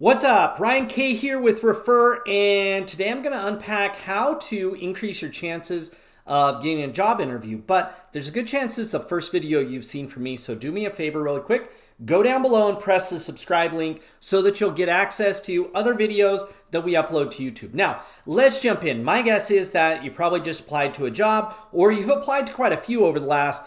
What's up? Ryan K here with Refer, and today I'm going to unpack how to increase your chances of getting a job interview. But there's a good chance this is the first video you've seen from me, so do me a favor really quick. Go down below and press the subscribe link so that you'll get access to other videos that we upload to YouTube. Now, let's jump in. My guess is that you probably just applied to a job, or you've applied to quite a few over the last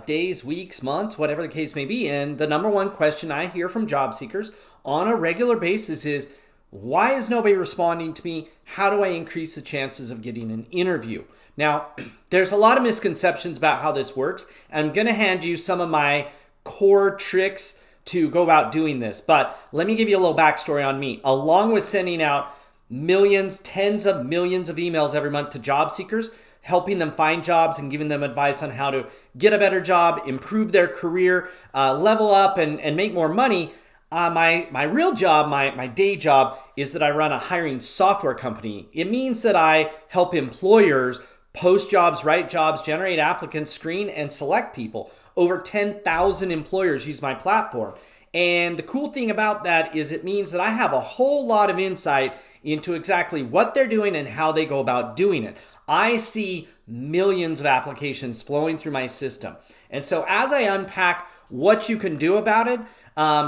days, weeks, months, whatever the case may be. And the number one question I hear from job seekers on a regular basis is, why is nobody responding to me? How do I increase the chances of getting an interview? Now, there's a lot of misconceptions about how this works. I'm going to hand you some of my core tricks to go about doing this. But let me give you a little backstory on me. Along with sending out millions, tens of millions of emails every month to job seekers, helping them find jobs and giving them advice on how to get a better job, improve their career, level up, and make more money. My real job, my day job, is that I run a hiring software company. It means that I help employers post jobs, write jobs, generate applicants, screen, and select people. Over 10,000 employers use my platform. And the cool thing about that is it means that I have a whole lot of insight into exactly what they're doing and how they go about doing it. I see millions of applications flowing through my system. And so as I unpack what you can do about it,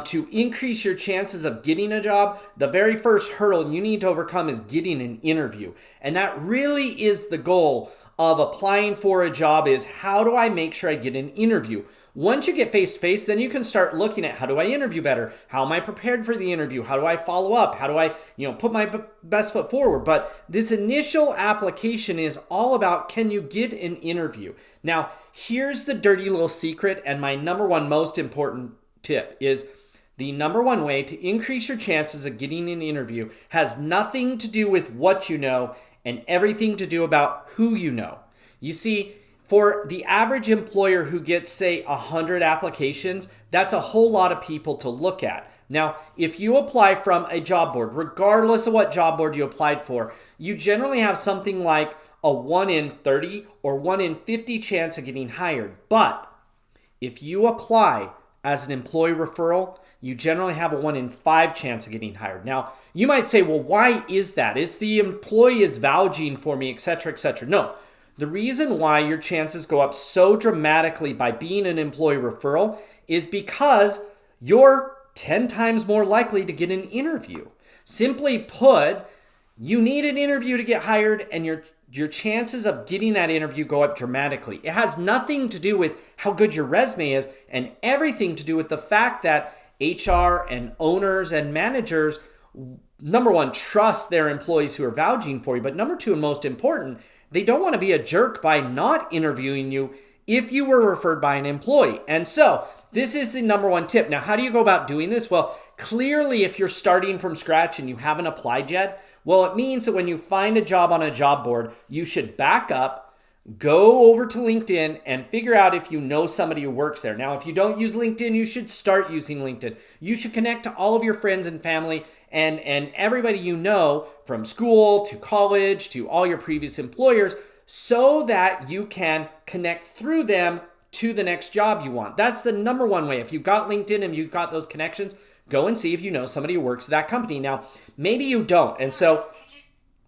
to increase your chances of getting a job, the very first hurdle you need to overcome is getting an interview. And that really is the goal of applying for a job, is how do I make sure I get an interview? Once you get face-to-face, then you can start looking at, how do I interview better? How am I prepared for the interview? How do I follow up? How do I, put my best foot forward? But this initial application is all about, can you get an interview? Now, here's the dirty little secret, and my number one most important tip is, the number one way to increase your chances of getting an interview has nothing to do with what you know and everything to do about who you know. You see, for the average employer who gets, say, 100 applications, that's a whole lot of people to look at. Now, if you apply from a job board, regardless of what job board you applied for, you generally have something like a 1 in 30 or 1 in 50 chance of getting hired. But if you apply as an employee referral, you generally have a 1 in 5 chance of getting hired. Now, you might say, well, why is that? It's the employee is vouching for me, etc., etc. No, the reason why your chances go up so dramatically by being an employee referral is because you're 10 times more likely to get an interview. Simply put, you need an interview to get hired, and your chances of getting that interview go up dramatically. It has nothing to do with how good your resume is, and everything to do with the fact that HR and owners and managers, number one, trust their employees who are vouching for you. But number two, and most important, they don't want to be a jerk by not interviewing you if you were referred by an employee. And so this is the number one tip. Now, how do you go about doing this? Well, clearly, if you're starting from scratch and you haven't applied yet, well, it means that when you find a job on a job board, you should back up, go over to LinkedIn, and figure out if you know somebody who works there. Now, if you don't use LinkedIn, you should start using LinkedIn. You should connect to all of your friends and family and everybody you know from school to college to all your previous employers, so that you can connect through them to the next job you want. That's the number one way. If you've got LinkedIn and you've got those connections, go and see if you know somebody who works at that company. Now, maybe you don't. And so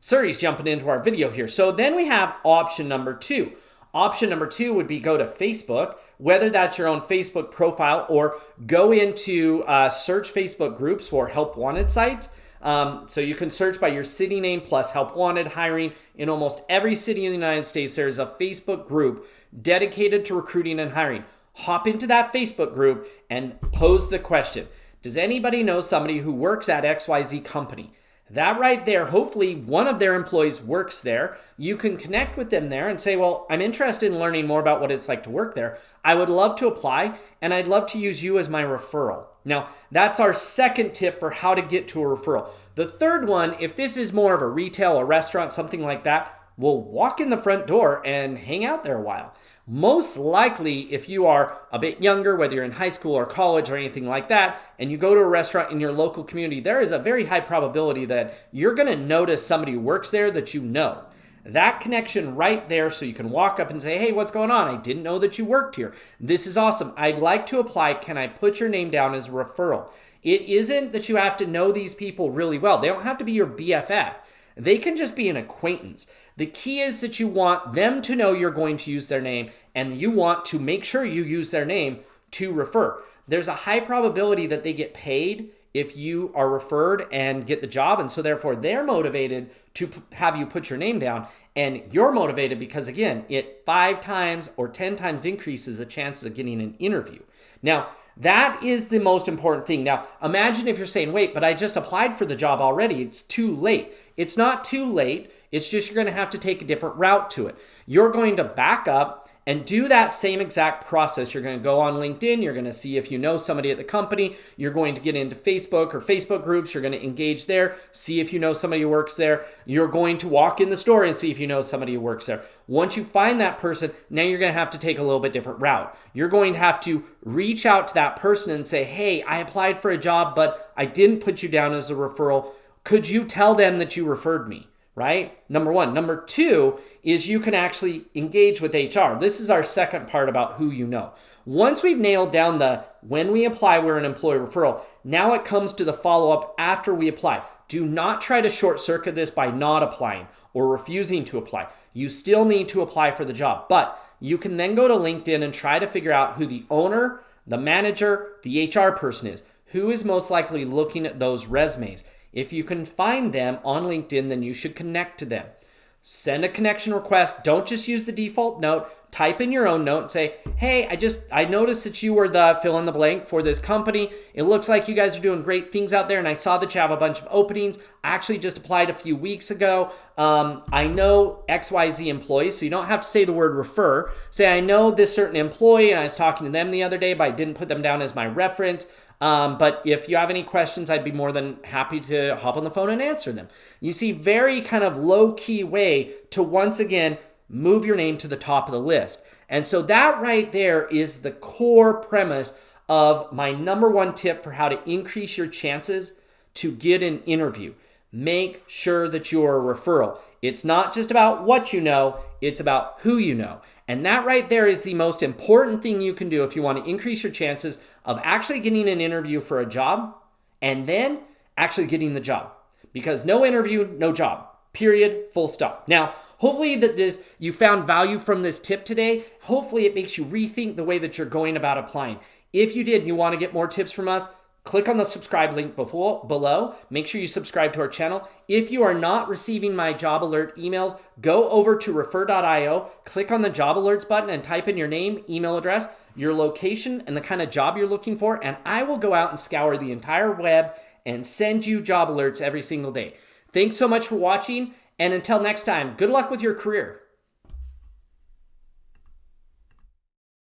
Suri's jumping into our video here. So then we have option number two. Option number two would be go to Facebook, whether that's your own Facebook profile, or go into search Facebook groups for help wanted sites. So you can search by your city name plus help wanted hiring. In almost every city in the United States, there is a Facebook group dedicated to recruiting and hiring. Hop into that Facebook group and pose the question, does anybody know somebody who works at XYZ company? That right there, hopefully one of their employees works there. You can connect with them there and say, well, I'm interested in learning more about what it's like to work there. I would love to apply, and I'd love to use you as my referral. Now, that's our second tip for how to get to a referral. The third one, if this is more of a retail or restaurant, something like that, we'll walk in the front door and hang out there a while. Most likely, if you are a bit younger, whether you're in high school or college or anything like that, and you go to a restaurant in your local community, there is a very high probability that you're going to notice somebody who works there that you know. That connection right there, so you can walk up and say, hey, what's going on? I didn't know that you worked here. This is awesome. I'd like to apply. Can I put your name down as a referral? It isn't that you have to know these people really well. They don't have to be your BFF. They can just be an acquaintance. The key is that you want them to know you're going to use their name, and you want to make sure you use their name to refer. There's a high probability that they get paid if you are referred and get the job, and so therefore they're motivated to have you put your name down, and you're motivated because, again, it 5 times or 10 times increases the chances of getting an interview. Now, that is the most important thing. Now, imagine if you're saying, wait, but I just applied for the job already. It's too late. It's not too late. It's just you're going to have to take a different route to it. You're going to back up and do that same exact process. You're going to go on LinkedIn. You're going to see if you know somebody at the company. You're going to get into Facebook or Facebook groups. You're going to engage there, see if you know somebody who works there. You're going to walk in the store and see if you know somebody who works there. Once you find that person, now you're going to have to take a little bit different route. You're going to have to reach out to that person and say, hey, I applied for a job, but I didn't put you down as a referral. Could you tell them that you referred me? Right? Number one. Number two is you can actually engage with HR. This is our second part about who you know. Once we've nailed down the when we apply, we're an employee referral, now it comes to the follow-up after we apply. Do not try to short circuit this by not applying or refusing to apply. You still need to apply for the job, but you can then go to LinkedIn and try to figure out who the owner, the manager, the HR person is. Who is most likely looking at those resumes? If you can find them on LinkedIn, then you should connect to them. Send a connection request. Don't just use the default note. Type in your own note and say, hey, I noticed that you were the fill in the blank for this company. It looks like you guys are doing great things out there, and I saw that you have a bunch of openings. I actually just applied a few weeks ago. I know XYZ employees, so you don't have to say the word refer. Say, I know this certain employee, and I was talking to them the other day, but I didn't put them down as my reference. But if you have any questions, I'd be more than happy to hop on the phone and answer them. You see, very kind of low-key way to once again move your name to the top of the list. And so that right there is the core premise of my number one tip for how to increase your chances to get an interview. Make sure that you're a referral. It's not just about what you know, it's about who you know. And that right there is the most important thing you can do if you want to increase your chances of actually getting an interview for a job and then actually getting the job. Because no interview, no job. Period. Full stop. Now, hopefully you found value from this tip today. Hopefully it makes you rethink the way that you're going about applying. If you did and you want to get more tips from us, click on the subscribe link below. Make sure you subscribe to our channel. If you are not receiving my job alert emails, go over to Refer.io, click on the job alerts button and type in your name, email address, your location, and the kind of job you're looking for, and I will go out and scour the entire web and send you job alerts every single day. Thanks so much for watching, and until next time, good luck with your career.